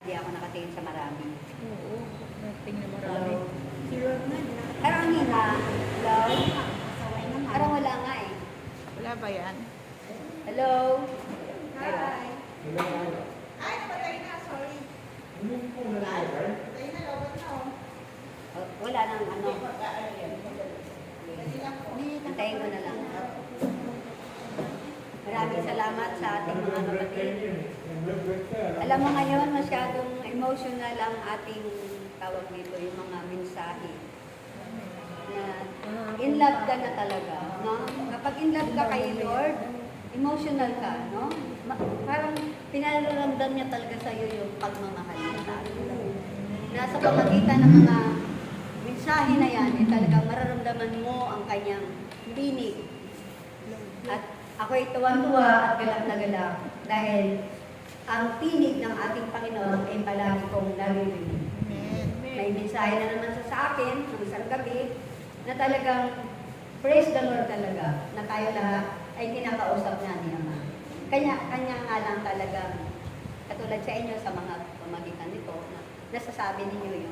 Hindi ako nakatingin sa marami. Oo, nakatingin na marami. Si Lord na, Parang ang hina. Hello? Parang wala nga eh. wala ba yan? Hello? Hi! Ay, napatay na, sorry. Patay na, lobot na oh. Wala nang ano. Antayin ko na lang. Maraming salamat sa ating mga kapatid. Alam mo ngayon, masyadong emotional ang ating tawag dito, yung mga mensahe. Na in love ka na talaga. No? Kapag in love ka kay Lord, emotional ka. No? Parang pinararamdam niya talaga sa iyo yung pagmamahal niya. Nasa pamagitan ng mga mensahe na yan, eh, talagang mararamdaman mo ang kanyang tinig. At ako'y tuwan-tuwa at galak na galak dahil ang tinig ng ating Panginoon ay palagi kong naririnig. May mensahe na naman sa akin ng isang gabi na talagang praise the Lord talaga, na tayo lahat ay kinakausap na ni Ama. Kanya nga lang talagang katulad sa inyo sa mga pamagitan nito na nasasabi ninyo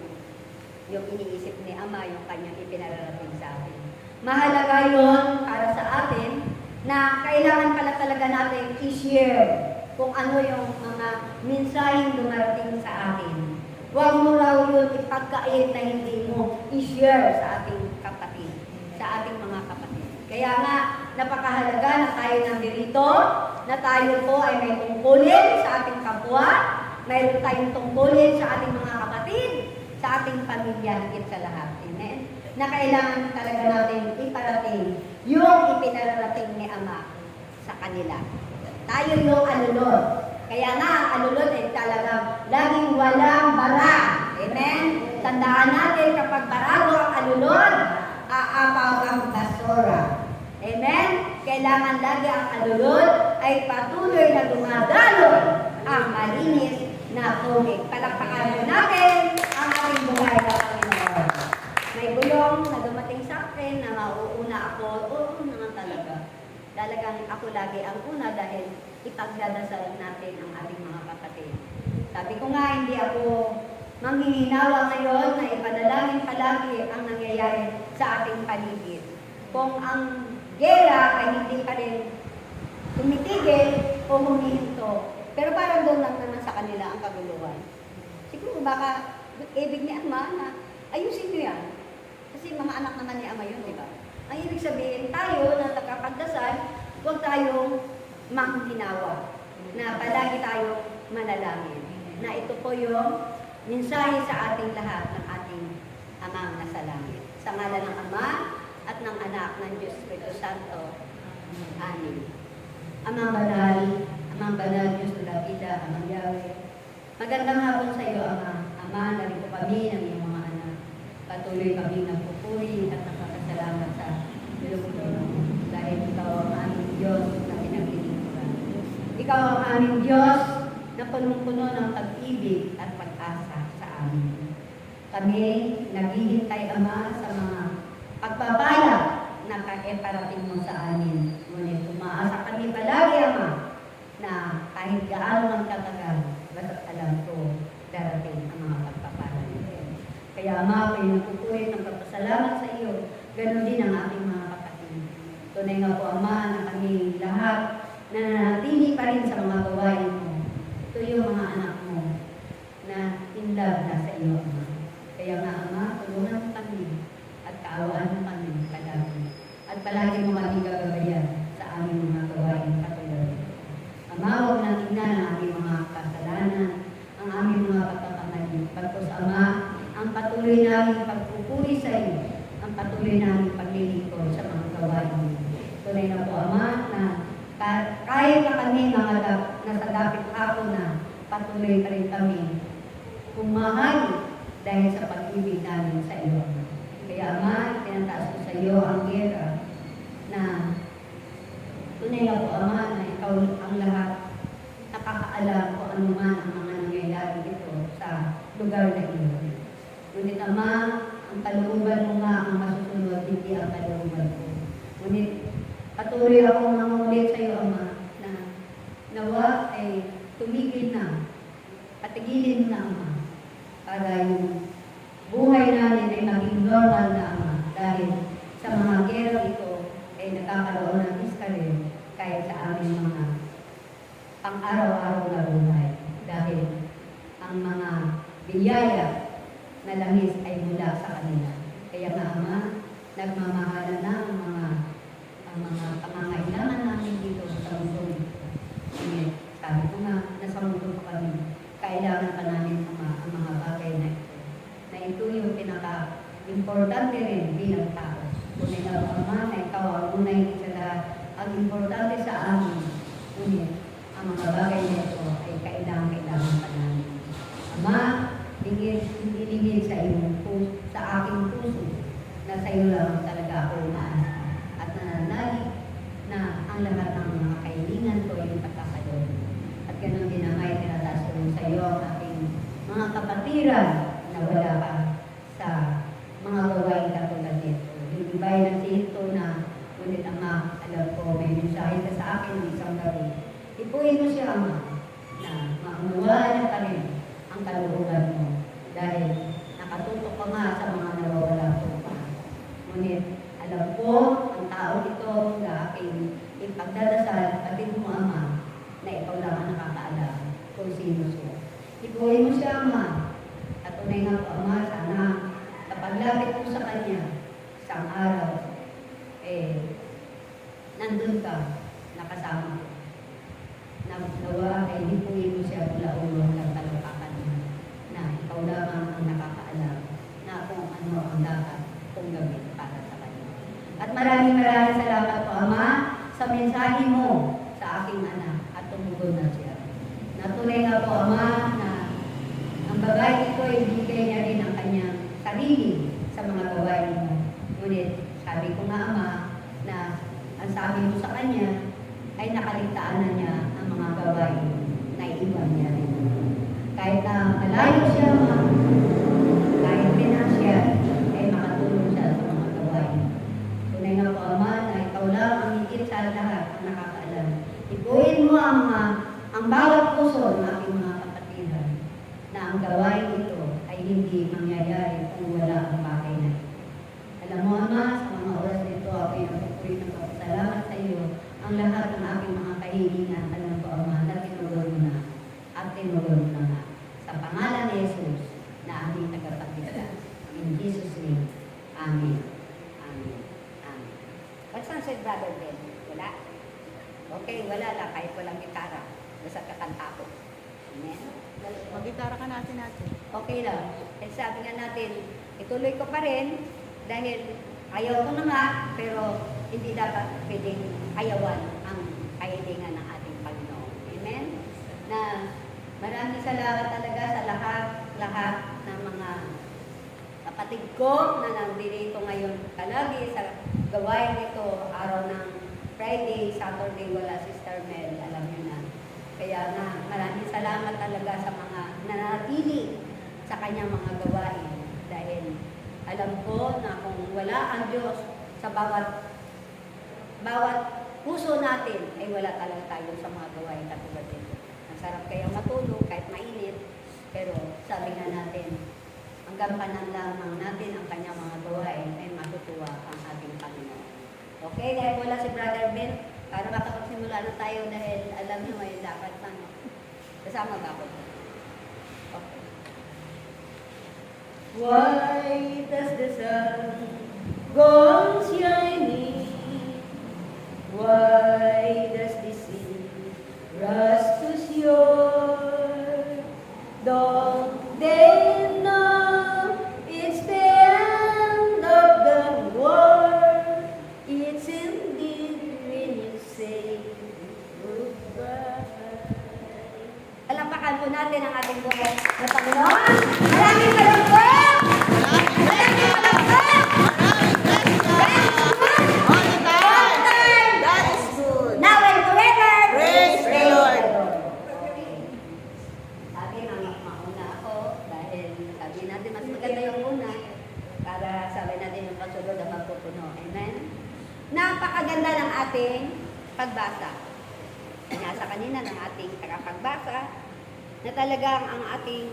yung iniisip ni Ama, yung kanyang ipinararating sa atin. Mahalaga yun para sa atin na kailangan pala talaga natin i-share kung ano yung mga mensaheng dumarating sa atin. Huwag mo raw yun ipagkait na hindi mo i-share sa ating kapatid, sa ating mga kapatid. Kaya nga, napakahalaga na tayo nandito, na tayo po ay may tungkulin sa ating kapwa, mayroon tayong tungkulin sa ating mga kapatid, sa ating pamilya, higit sa lahat. Amen? Na kailangan talaga natin iparating yung ipinararating ni Ama sa kanila. Tayo yung alulod. Kaya nga, ang alulod ay talagang laging walang bara. Amen? Tandaan natin, kapag barado ang alulod, aapaw ang basura. Amen? Kailangan lagi ang alulod ay patuloy na dumadaloy ang malinis na tubig. Palakpakan natin ang ating buhay na Panginoon. May bulong na dumating sa akin na mauuna ako. Oo naman talaga. Talagang ako lagi ang una dahil ipagdadasal natin ang ating mga kapatid. Sabi ko nga, hindi ako manghihinawa ngayon na ipanalangin palagi ang nangyayari sa ating paligid. Kung ang gera ay hindi pa rin tumitigil o humihinto, pero parang doon lang naman sa kanila ang kaguluhan. Siguro baka ibig ni Ama na ayusin nyo yan. Kasi mga anak naman ni Ama yun, di ba? Ang ibig sabihin, tayo na nakapagdasal, huwag tayong manghinawa. Na palagi tayong manalangin. Na ito po yung mensahe sa ating lahat ng ating Amang nasa langit. Sa ngalan ng Ama at ng Anak ng Diyos Espiritu Santo. Amen. Amang banal, Diyos na Lapida, Amang Yahweh. Magandang hapon sa iyo, Ama. Ama, narito kami ng iyong mga anak. Patuloy kami nagpupuri at nakakasalamat sa Panginoon. Dahil ikaw ang aming Diyos na pinaglilingkuran. Ikaw ang aming Diyos na punong-puno ng pag-ibig at pag-asa sa amin. Kami naghihintay, Ama, sa mga pagpapala na parating mo sa amin. Ngunit umaasa kami palagi, Ama, na kahit gaano ng katagal, basta't alam ko, darating ang mga pagpapala nito. Kaya, Ama, ako'y nagpupuri ng pagpasalamat sa iyo. Ganon din ang ating mga kapatid. Tunay nga po, Ama, na kami lahat na nanatili pa rin sa mga gawain mo. Ito yung mga anak mo na in love na sa iyo, Ama. Kaya nga, Ama, tulungan mo kami at kaawaan mo kami palagi. At palagi mo kami gagabayan sa aming mga gawain katulad. Ama, huwag na tingnan ang aming mga kasalanan, ang aming mga pagkakamali. Pagkos, Ama, ang patuloy namin pagpupuri sa iyo, ang patuloy namin paglilingkod sa mga gawain mo. Tunay na po, Ama, na kahit na kami mga nasa dapit ako na patuloy pa rin kami kumahal dahil sa pag-ibig namin sa iyo. Kaya, Ama, tinataas ko sa iyo ang gera na tunay na po, Ama, na ikaw ang lahat nakakaalam kung ano man ang mga nangyayari dito sa lugar na iyo. Ngunit, Ama, ang kalooban mo nga ang masusunod, hindi ang kalooban ko. Ngunit, patuloy akong mangulit sa iyo, Ama, na nawa ay tumigil na at patigilin mo na, Ama, para yung buhay namin ay maging normal na, Ama, dahil sa mga gera ito ay nakakaroon ng iskalin kahit sa aming mga pang-araw-araw na buhay. Dahil ang mga biyaya na langis ay mula sa kanila. Kaya nga, Ama, nagmamahala na ang mga pangangailangan namin dito sa mundo. Sabi ko nga, nasa mundo pa kami. Kailangan pa namin, Ama, ang mga bagay na ito. Na ito yung pinaka-importante rin bilang tao. Kung ikaw, Ama, na ikaw ang unay sa lahat, ang importante sa amin. Ngunit, ang mga bagay na ito ay kailangan pa namin. Ama, hinilingin sa iyong puso, sa aking puso, na sa iyo lang talaga ako umaasa. At nananalig na ang lahat ng mga kailangan ko ay pagkakaroon. At ganun din ang ay tinataas ko sa iyo ang aking mga kapatiran na wala pa sa mga gawain katulad nito. Yung iba'y nagsihinto na, ngunit Ama, alam ko, may mensahe ka sa akin ng isang gabi. Ipuin mo siya, Ama, na maunawalan niya pa rin ang kalooban mo. Dahil nakatutok ka nga sa mga nawawala ko pa. Ngunit, alam ko, ang tao ito na aking ipagdadasal, kapatid mo, Ama, na ikaw lang ang nakakaalam kung sino siya. Ipuin mo siya, Ama, at tunay nga po, Ama, sana sa paglapit mo sa Kanya, isang araw, nandun ka, nakasama ko. Nawa ay ipuin mo siya mula ulo ng talapakan niya, na ikaw lamang ang nakakaalam na kung ano ang dapat kong gawin para sa Kanya. At maraming salamat po, Ama, sa mensahe mo sa aking anak at tumugon na siya. Natunay nga po, Ama, na ang babae ito ay bigay niya rin ang kanyang sarili sa mga gawain mo. Ngunit sabi ko nga, Ama, na ang sabi mo sa kanya ay nakaligtaan na niya ang mga gawain na iwan niya rin. Kahit na malayo siya, Ama, kahit pinansyal, ay makatulong siya sa mga gawain. Tunay nga po, Ama, na ikaw lang ang higit sa lahat ang nakakaalam. Ipuin mo, Ama, ang bawat puso ng aking mga kapatiran na ang gawain ito ay hindi mangyayari kung wala ang bagay na ito. Alam mo, Ama, sa mga oras nito, ako ay nagpupulit ng pagpasalamat sa iyo ang lahat ng aking mga kahilingan. Alam ko, Ama, na tinugon mo na at tinugon mo na nga. Sa pangalan ni Jesus na aming tagapagligtas. In Jesus' name. Amen. Amen. Amen. What's on said, Brother Ben? Wala? Okay, wala lang. Kahit walang gitara. Basta kakanta ko. Amen. Mag-gitara ka natin. Okay lang. Kasi sabi nga natin, ituloy ko pa rin dahil ayaw ko na nga, pero hindi dapat pwedeng ayawan ang kahilingan ng ating Panginoon. Amen? Na maraming salamat talaga sa lahat ng mga kapatid ko na nandito ngayon kalagi sa gawain nito, araw ng Friday, Saturday, wala Sister Mel, alam niyo na. Kaya na maraming salamat talaga sa mga nanatili sa kanyang mga gawain. Dahil alam ko na kung wala ang Diyos sa bawat puso natin, ay wala talaga tayo sa mga gawain katulad nito. Ang sarap kayang matulog kahit mainit, pero sabi nga natin, ang gampanan lamang natin ang kanyang mga gawain ay matutuwa ang ating Panginoon. Okay, dahil wala si Brother Ben, para makapagsimula na tayo dahil alam niyo may dapat ano. Kasama ba ako? Okay. Why does the sun go on shining? Why does the sea rush to shore? Don't they know it's the end of the world? It's indeed when you say goodbye. Alapakan po natin ang ating buhay na Panginoon. Maraming salamat! Maraming salamat! That is good. Now and forever! Praise the Lord. Sabi nga mauna ako dahil sabi natin mas maganda yung una para sabi natin yung kasunod ang magpupuno. Amen? Napakaganda ng ating pagbasa. Nasa kanina ng ating tagapagbasa na talagang ang ating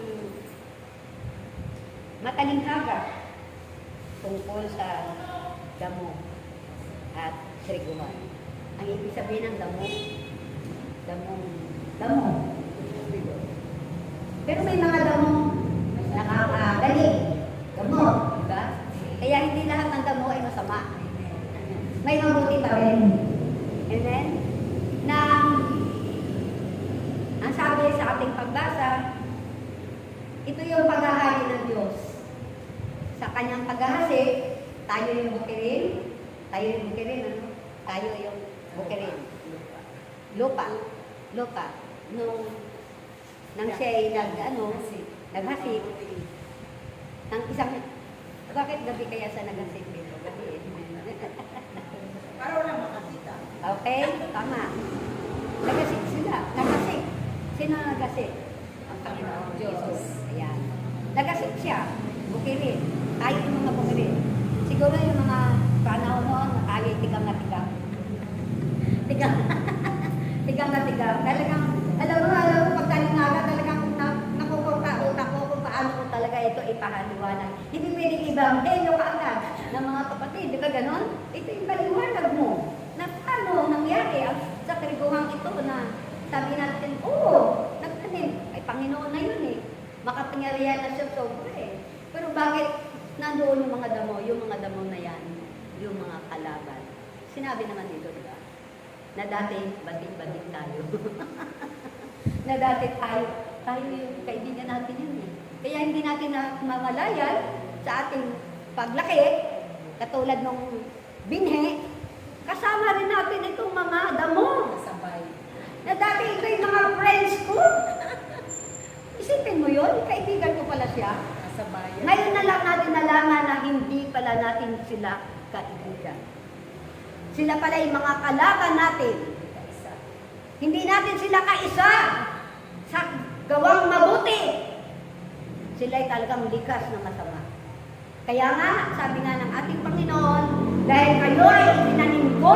matalinghaga tungkol sa damo at triguhan. Ang ibig sabihin ng damo. Pero may mga damo nakakagaling. Damo, di ba? Kaya hindi lahat ng damo ay masama. May mabuti pa rin. Amen? Na ang sabi sa ating pagbasa, ito yung paghahari ng Diyos. Sa kanyang paghahasi, tayo yung bukirin. Tayo yung bukirin. Lupa. Nang siya ay naghasik. Ng isang, bakit gabi kaya sa naghasik dito? Gabi Para wala makakita. Okay, tama. Naghasik sila. Naghasik. Sino naghasik? Ang Panginoon Diyos. Ayan. Naghasik siya. Bukirin. Tayo yung mga bukirin. Siguro yung mga panahon noon, tayo tigang na tigang. Tigang na tigang. Talagang, alam mo, pagkalinaga, talagang nakukunta utak ko kung paano ko talaga ito ipahaliwanag. Hindi pwedeng ibanghelyo ka agad ng mga kapatid. Di ba ganon? Ito yung paliwanag mo. Na paano nangyari sa triguhang ito na sabi natin, nagtanim. Ay, Panginoon na yun eh. Makapangyarihan na siya sobra eh. Pero bakit nandoon yung mga damo? Yung mga damo na yan, yung mga kalaban. Sinabi naman dito, di ba? Na dati, batik-batik tayo. Na dati tayo yung kaibigan natin yun eh. Kaya hindi natin mamalayan sa ating paglaki, katulad ng binhe, kasama rin natin itong mga damo. Sabay. Na dati ito yung mga friends ko. Isipin mo yun, kaibigan ko pala siya. Sabay. Ngayon na lang natin nalaman na hindi pala natin sila kaibigan. Sila pala yung mga kalaban natin. Kaisa. Hindi natin sila kaisa sa gawang mabuti. Sila ay talagang likas na masama. Kaya nga, sabi nga ng ating Panginoon, dahil kayo ay itinanim ko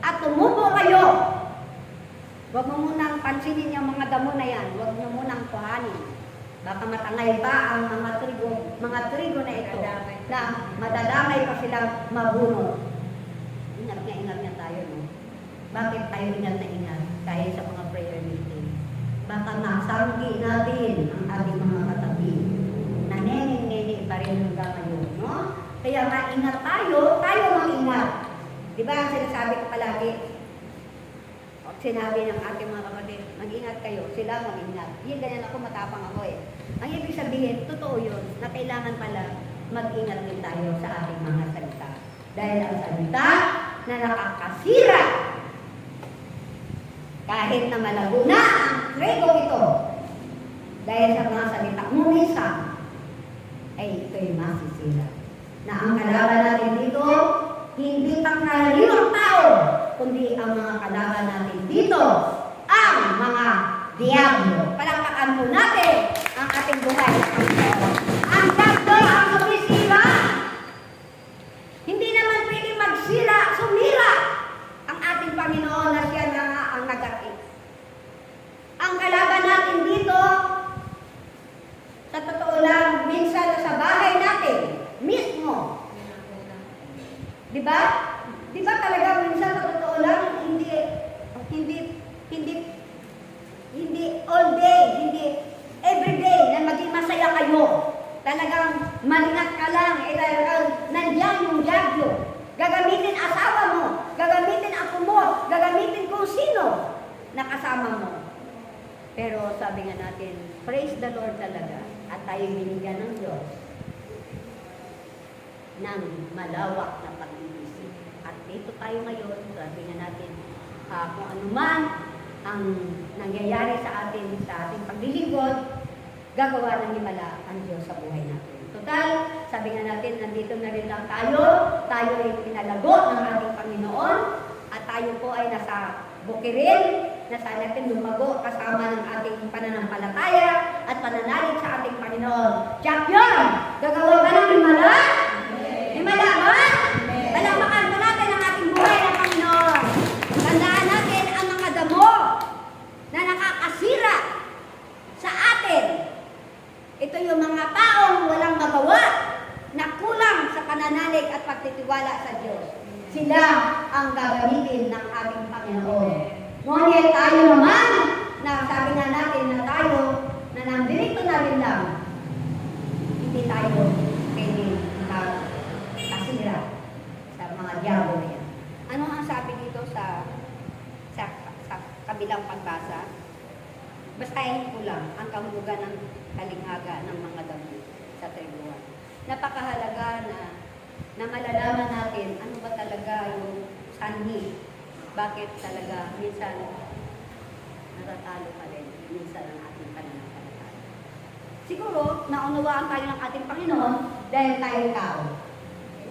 at tumubo kayo, huwag mo munang pansinin yung mga damo na yan. Huwag mo munang kuhanin. Baka matangay pa ang mga trigo na ito na madadamay pa silang mabunod. Ingat nga tayo, no? Bakit tayo ingat na ingat? Dahil sa mga prayer meeting. Baka masanggi natin ang ating mga katabi. Nanening-nening pa rin hanggang ngayon, no? Kaya nga ingat tayo mag-ingat. Di ba ang sinasabi ko palagi? Sinabi ng ating mga kapatid, mag-ingat kayo, sila mag-ingat. Yung ganyan ako, matapang ako eh. Ang ibig sabihin, totoo yun, na kailangan pala mag-ingat din tayo sa ating mga salita. Dahil ang salita na nakakasira, kahit na malago na ang trigo ito, dahil sa mga salita mumisa, ay ito'y masisira. Na ang kalaban natin dito, hindi pangkaraniwang tao, kundi ang mga kalaban natin dito, ang mga diablo. Palakpakan po natin ang ating buhay. Ang diablo ang sumisira. Hindi naman pwede sumira ang ating Panginoon na siya na nga ang nag-atik. Ang kalaban natin dito, sa totoo lang, minsan sa bahay natin, mismo. Di ba? Di ba talaga minsan sa totoo lang, hindi all day, hindi every day na maging masaya kayo. Talagang malingat ka lang, talagang nandiyan yung diablo. Gagamitin asawa mo, gagamitin ako mo, gagamitin kung sino na kasama mo. Pero sabi nga natin, praise the Lord talaga at tayo binigyan ng Diyos ng malawak na pag-iisip. At dito tayo ngayon, sabi nga natin, kung ano man ang nangyayari sa ating paglilingkod, gagawa ng himala ang Diyos sa buhay natin. Total, sabi nga natin, nandito na rin lang tayo ay pinalago ng ating Panginoon, at tayo po ay nasa bukirin, na sa natin lumago kasama ng ating pananampalataya at pananalig sa ating Panginoon. Champion! Gagawa ka ng himala? Himala ba? Palakpakan po natin ang ating buhay ng Panginoon. Tandaan natin ang mga damo na nakakasira Ito yung mga taong walang magawa na kulang sa pananalig at pagtitiwala sa Diyos. Sila ang gagamitin ng ating Panginoon. Ngunit tayo naman, na sabi nga natin na tayo, na nandito na rin lang, hindi tayo pwede kasira sa mga diabo na yan. Ano ang sabi dito sa kabilang pagbasa? Basahin ko lang ang kahulugan ng kalinghaga ng mga damo sa triguan. Napakahalaga na malalaman natin ano ba talaga yung sanhi. Bakit talaga minsan natatalo pa rin minsan ang ating pananampalataya. Siguro, naunawaan tayo ng ating Panginoon dahil tayo tao.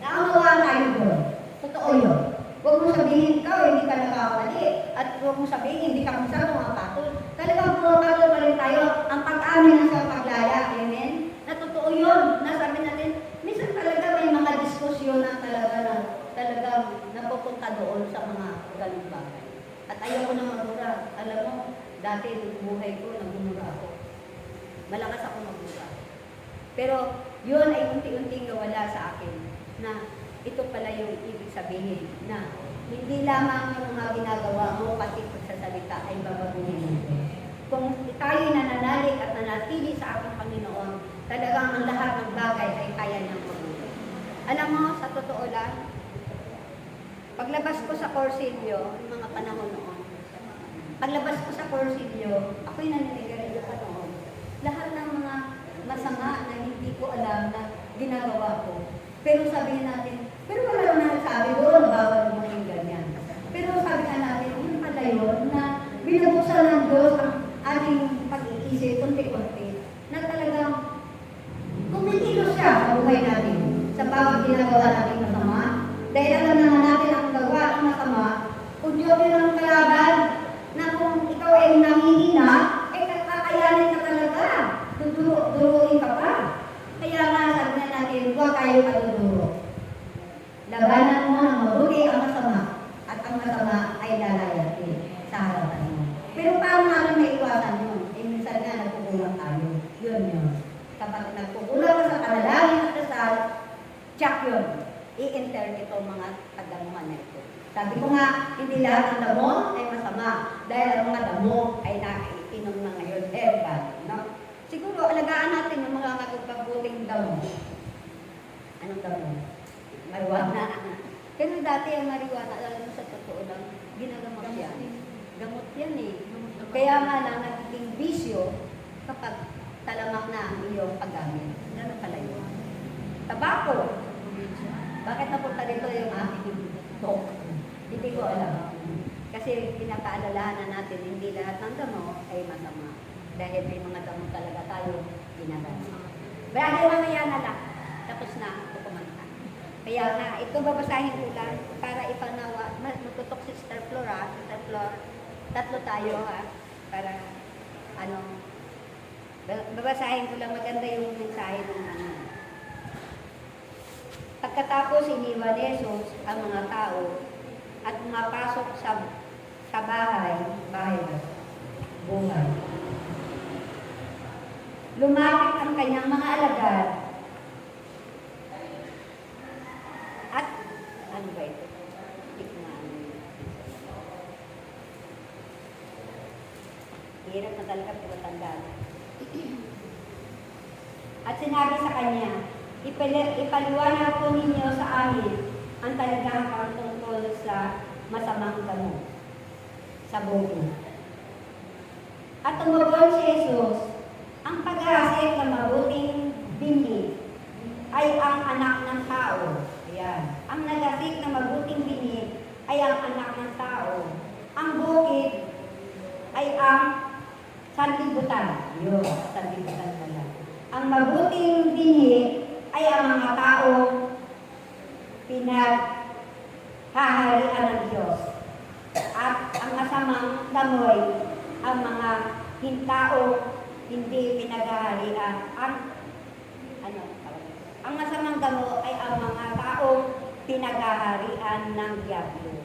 Naunawaan tayo doon. Totoo yun. Huwag mo sabihin ikaw, hindi ka nakakali. At huwag mo sabihin, hindi ka masyado mga patol. Talagang pumapatol pa rin tayo ang pag-amin sa paglaya. Amen? Na totoo yun. Nasabi natin, minsan talaga may mga diskusyon na talagang napupunta doon sa mga ganung bagay. At ayaw ko na magmura. Alam mo, dati buhay ko, nagmumura ako. Malakas ako magmura. Pero yun ay unti-unting nawala sa akin na ito pala yung ibig sabihin na hindi lamang yung mga ginagawa mo pati pagsasalita ay babaguhin mo. Kung tayo'y nananalig at nanatili sa ating Panginoon, talagang ang lahat ng bagay ay kaya niyang mabuti. Alam mo, sa totoo lang, paglabas ko sa Corsilio, yung mga panahon noon, paglabas ko sa Corsilio, ako'y naninigarilyo pa noon. Lahat ng mga masama na hindi ko alam na ginagawa ko. Pero sabihin natin, pero wala naman sabi doon, bawal maging ganyan. Pero sabi nga natin, yun pala yun, na binubuksan ng Diyos ang ating pag-iisip, kunti-kunti, na talagang kumikilos siya sa buhay natin, sa bawat ginagawa natin masama. Dahil alam naman natin ang gawa ng masama, kung Diyos yun ang kalaban, na kung ikaw ay nangihina, ay kakayanin ka talaga, duruin ka pa. Kaya nga sabi na natin, huwag tayo paduduro. Labanan mo ng mabuti ang masama at ang masama ay lalayatin sa harapan mo. Pero paano natin may iwasan yun? Eh minsan nga nagkukulang tayo. Yun. Kapag nagkukulang ka sa panalangin at dasal, check yun. I-enter ito mga kadamuhan na ito. Sabi ko nga, hindi lahat ng damo ay masama dahil ang mga damo ay naiinom na ngayon herbal. No? Siguro, alagaan natin yung mga magpabuting damo. Anong damo? Marijuana. Pero dati ang marijuana, alam mo sa totoo lang, ginagamot yan. Gamot yan eh. Kaya nga lang, nagiging bisyo kapag talamak na ang iyong paggamit. Ano pala yun? Tabako. Bakit napunta dito yung ating talk? Hindi ko alam. Kasi pinapaalalahan na natin, hindi lahat ng damo ay masama. Dahil may mga damo talaga tayo ginagawa. Brother, mamaya na lang. Tapos na ako kumanta. Kaya nga, ito babasahin ko lang para ipanawa. Matutok si Sister Flor, ha? Sister Flor, tatlo tayo, ha? Para, babasahin ko lang maganda yung mensahe ng ano. Pagkatapos iniwan ni Jesus ang mga tao at pumapasok sa bahay buhay. Lumapit ang kanyang mga alagad at ano ba ito? Hirap na talaga pinatandaan. At sinabi sa kanya, ipaliwanag po ninyo sa amin ang talagang pagtungkol sa masamang damo sa buhay. At tumagon si Jesus, ang pag-aasik ng mabuting binhi ay ang anak ng tao. Ayan. Ang nagasik ng mabuting binhi ay ang anak ng tao. Ang bukid ay ang sanlibutan. Yun, sanlibutan pala. Ang mabuting binhi ay ang mga tao pinaghaharian ng Diyos. At ang masamang damoy, ang mga tao hindi pinaghaharian. Ang masamang damo ay ang mga tao pinaghaharian ng diablo.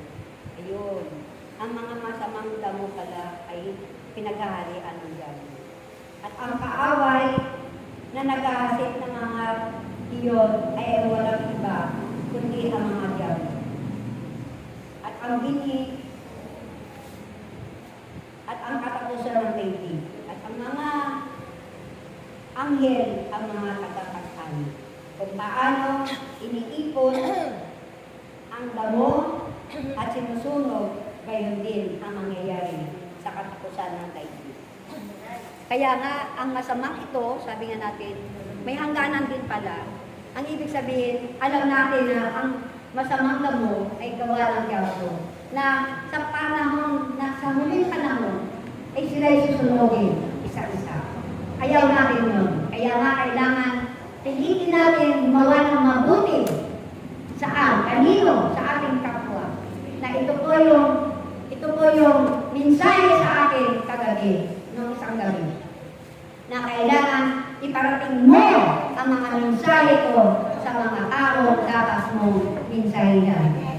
Ayun. Ang mga masamang damo pala ay pinaghaharian ng diablo. At ang kaaway na naghahasit ng mga iyon ay walang iba kundi ang mga diablo. At ang bini at ang katapusan ng daigdig at ang mga anghel ang mga tagapagtani. Kung paano iniipon ang damo at sinusunog, gayon din ang mangyayari sa katapusan ng daigdig. Kaya nga, ang masamang ito, sabi nga natin, may hangganan din pala. Ang ibig sabihin, alam natin na ang masamang damo ay gawa ng diablo. Na sa panahon, na sa huling panahon, ay sila'y susunogin isa-isa. Ayaw natin yun. Kaya nga, kailangan pilitin natin gumawa ng mabuti. Saan? Kanino? Sa ating kapwa. Na ito po yung mensahe sa akin kagabi, noong isang gabi. Na kailangan iparating mo ang mga mensahe ko sa mga tao dapat mong mensahe.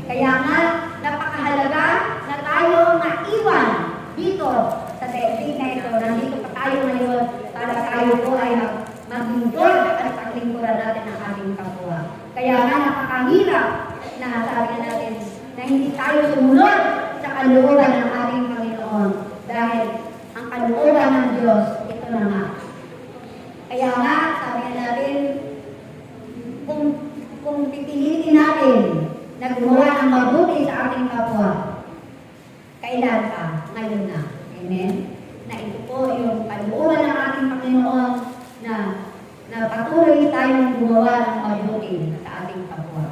Kaya nga, napakahalaga na tayo maiwan dito sa daigdig na ito. Nandito pa tayo ngayon para tayo po ay maglingkod at paglingkuran natin ang ating kapwa. Kaya nga, napakahirap na sabi natin na hindi tayo sumunod sa kalooban ng ating Panginoon dahil ang kalooban ng Diyos, ito na nga. Kaya nga, sabi natin, kung pipilitin natin na gumawa ng mabuti sa ating kapwa, kailan pa? Ngayon na. Amen? Na ito po yung kalooban ng ating Panginoon na patuloy tayong gumawa ng mabuti sa ating kapwa.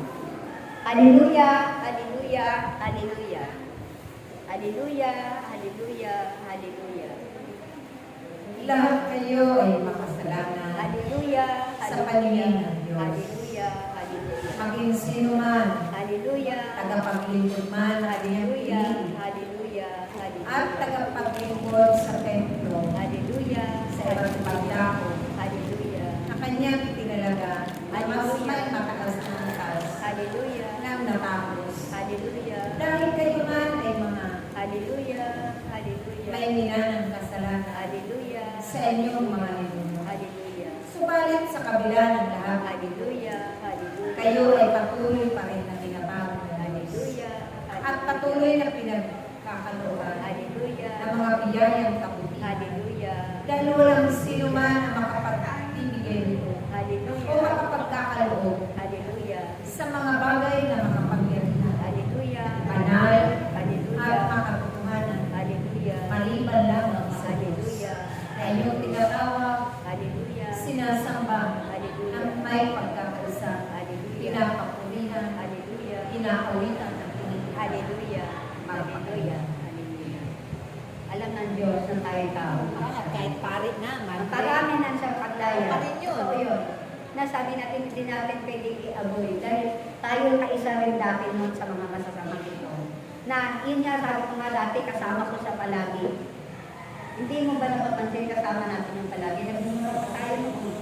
Hallelujah! Hallelujah! Hallelujah! Hallelujah! Hallelujah! Hallelujah! Lahat kayo ay makasalanan Hallelujah! sa paningin ng Diyos. Hallelujah! Hallelujah! Maging sino man, Hallelujah! tagapaglingkod man ng iyong Hallelujah! piling, Hallelujah! Hallelujah! at tagapaglingkod sa templo, Hallelujah! sa iba't pagdako, Hallelujah! na kanyang itinalaga, ay mas may mataas na angkas Hallelujah! nang natapos. Hallelujah! Dahil kayo man ay mga Hallelujah! Hallelujah! may ng kasalanan Hallelujah! sa inyong mga ninuno. Hallelujah! Subalit sa kabila ng lahat, Hallelujah! Hallelujah! kayo ay patuloy pa rin na binabago ng Diyos. Hallelujah! At patuloy na pinagkakalooban Hallelujah! ng mga biyayang kabutihan. Hallelujah! Dahil walang sino man ang makapagbibigay nito o Hallelujah! makapagkakaloob Hallelujah! sa mga bagay na makapangyarihan, Hallelujah! banal, at Hallelujah! makatotohanan, Hallelujah! maliban lamang sa Diyos Hallelujah! na inyong tinatawag, Hallelujah! sinasamba, Hallelujah! ng may pagkakaisa, Hallelujah! pinapapurihan, Hallelujah! pinakawitan ng pinigil. Hallelujah! Hallelujah! Hallelujah! Alam ng Diyos na tayo tao. Kahit pare na, Marami na siyang paglaya. Pa rin yun. Totoo yun. Nasabi natin, hindi natin pwedeng i-avoid dahil tayo kaisa rin dati noon sa mga masasamang ito. Na yun nga, sabi ko nga dati, kasama ko siya palagi. Hindi mo ba napapansin kasama natin yung palagi? Nagmumura pa tayo noon.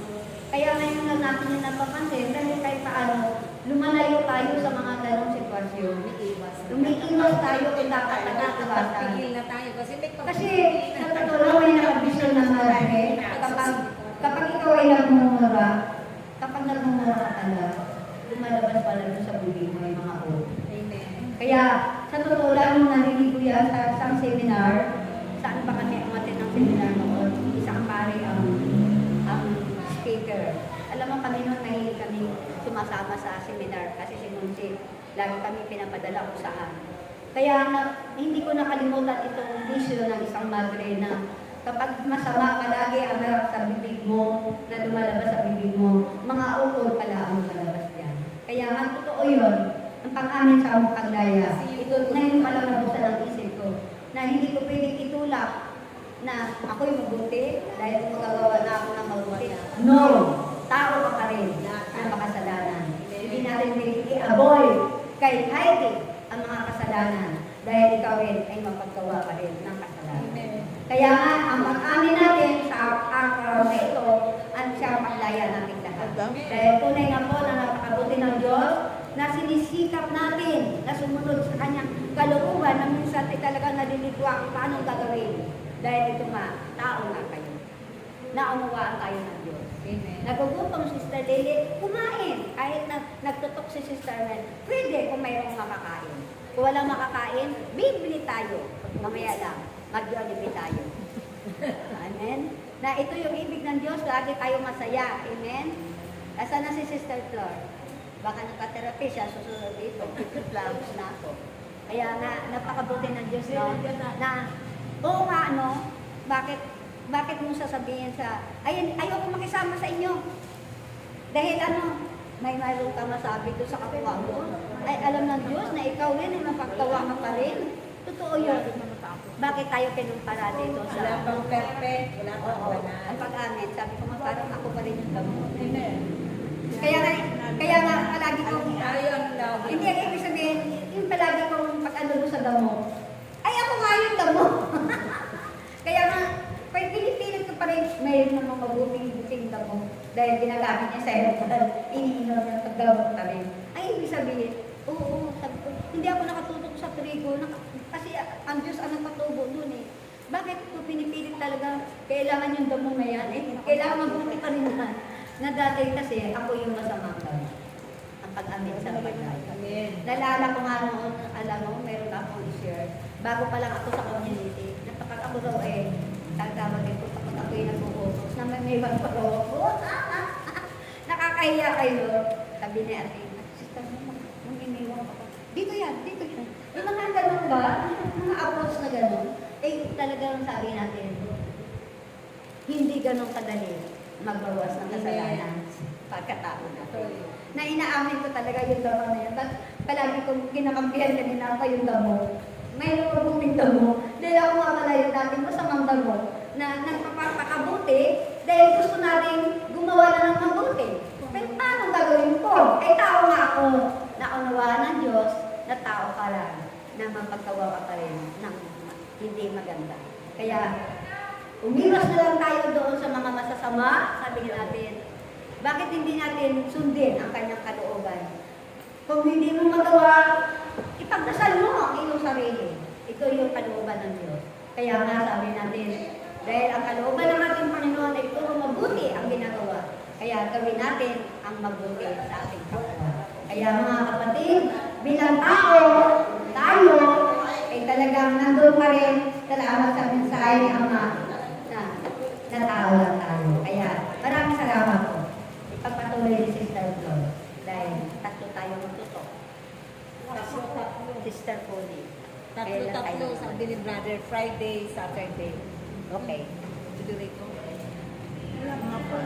Kaya ngayon lang natin yung napapansin dahil kahit paano, lumalayo tayo sa mga ganong sitwasyon. Umiiwas tayo kung dapat nagkakabasan. Pagpigil na tayo kasi may Kasi sa totoo lang may nakabisyon na marami kapag ikaw ay nagmumura, kapag nagmumura ka pala, lumalabas pala doon sa bibig mo yung mga o. Amen. Kaya sa totoo lang nung narinig ko yan sa isang seminar, saan pa kami umatin ng seminar noon, isang pare ang speaker. Alam mo kami noon, mahilig kami sumasama sa seminar kasi si Monsi, lagi kami pinapadala kung saan. Kaya hindi ko nakalimutan itong vision ng isang madre na kapag masama ka lagi ang harap sa bibig mo, na lumalabas sa bibig mo, mga ukol pala ang lumalabas yan. Kaya nga totoo yun, ang pang-amin sa among paglaya. Ito ngayon pala nabusan ang isip ko, na hindi ko pwedeng itulak na ako'y mabuti dahil magagawa na ako ng mabuti. No! Tao ka rin na makasalanan. Hindi natin pwedeng i-avoid kahit ang mga kasalanan dahil ikaw rin ay mapaggawa ka rin ng kasalanan. Kaya nga, ang pag-amin natin sa araw na ito, ang siyang paglaya natin lahat. Dahil tunay nga po na napakabuti ng Diyos, na sinisikap natin na sumunod sa kanyang kalooban na minsan ay talagang naliligwa kung paano gagawin. Dahil ito nga, tao nga kayo. Naunawaan tayo ng Diyos. Amen. Nagugutom si Sister Lily, kumain. Kahit na nagtutok si Sister Mel, pwede kung mayroong makakain. Kung walang makakain, bibili tayo. Mamaya lang, mag-jollibee tayo. Amen? Na ito yung ibig ng Diyos, lagi tayo masaya. Amen? Asa na si Sister Flor? Baka nagka-therapy siya, susunod dito. Flowers na ako. Kaya nga, napakabuti ng Diyos, no? Na, oo nga, no? Bakit mo sasabihin sa, ayoko makisama sa inyo. Dahil may mayroong ka masabi doon sa kapwa mo. Ay, alam ng Diyos na ikaw rin ay mapagtawa ka pa rin. Totoo yun. Bakit tayo kinumpara dito sa... Wala pang perfect, wala pang Oo, banal. ang pag-amin, sabi ko nga parang ako pa rin yung damo. Kaya nga, palagi kong... Tayo ang love. Hindi, ang ibig sabihin, yung palagi kong pag-ano sa damo, ay ako nga yung damo. Kaya nga, pag pinipilit ko pa rin, mayroon namang mabuting-buting damo. Dahil ginagamit niya sa herbal, iniinom niya pagdamot pa rin. Ay, ibig sabihin, oo, sabi ko, hindi ako nakatutok sa trigo, kasi ang Diyos ang nagpatubo dun eh. Bakit ko pinipilit talaga, kailangan yung damo na yan eh? Kailangan mabuti pa rin yan. Na dati kasi, ako yung masamang damo. Ang pag-amin sa bagay. Amen. Nalala ko nga noon, alam mo, meron akong i-share. Bago pa lang ako sa community, napakag ako daw tagtawag ito kapag ako'y nag-uutos na may pa daw ako. Nakakahiya kayo. Sabi ni ate, sister mo, nung iniwan ako. Dito yan, dito yan. Yung mga ganun ba? Mga approach na ganun. Talagang sabi natin, hindi ganun kadali magbawas ng kasalanan pagkatao natin. Na inaamin ko talaga yung damo na yan. Palagi kong kinakampihan kanina ako yung damo. Mayroon ko buming damo. Dahil ako nga pala yung dating masamang damo na nagpapakabuti dahil gusto natin gumawa na ng mabuti. Pero paano gagawin ko? Tao nga ako. Naunawaan ng Diyos na tao ka lang na mapagkawa ka pa rin ng hindi maganda. Kaya, umiwas na lang tayo doon sa mga masasama, sabi natin, bakit hindi natin sundin ang kanyang kalooban? Kung hindi mo magawa, ipagdasal mo ang iyong sarili. Ito yung kalooban ng Diyos. Kaya nga sabi natin, dahil ang kalooban ng ating Panginoon ay puro mabuti ang ginagawa. Kaya gawin natin ang mabuti sa ating kapwa. Kaya mga kapatid, bilang tao, tayo, ay talagang nandun pa rin. Salamat sa mensahe ni Ama na tao lang tayo. Kaya maraming salamat po. Ipagpatuloy ni Sister Flor. Dahil tatlo tayo magtutok. Sister Cody. Tatlo, sabi ni Brother, Friday, Saturday. Okay. Tuloy ko. Wala mga po.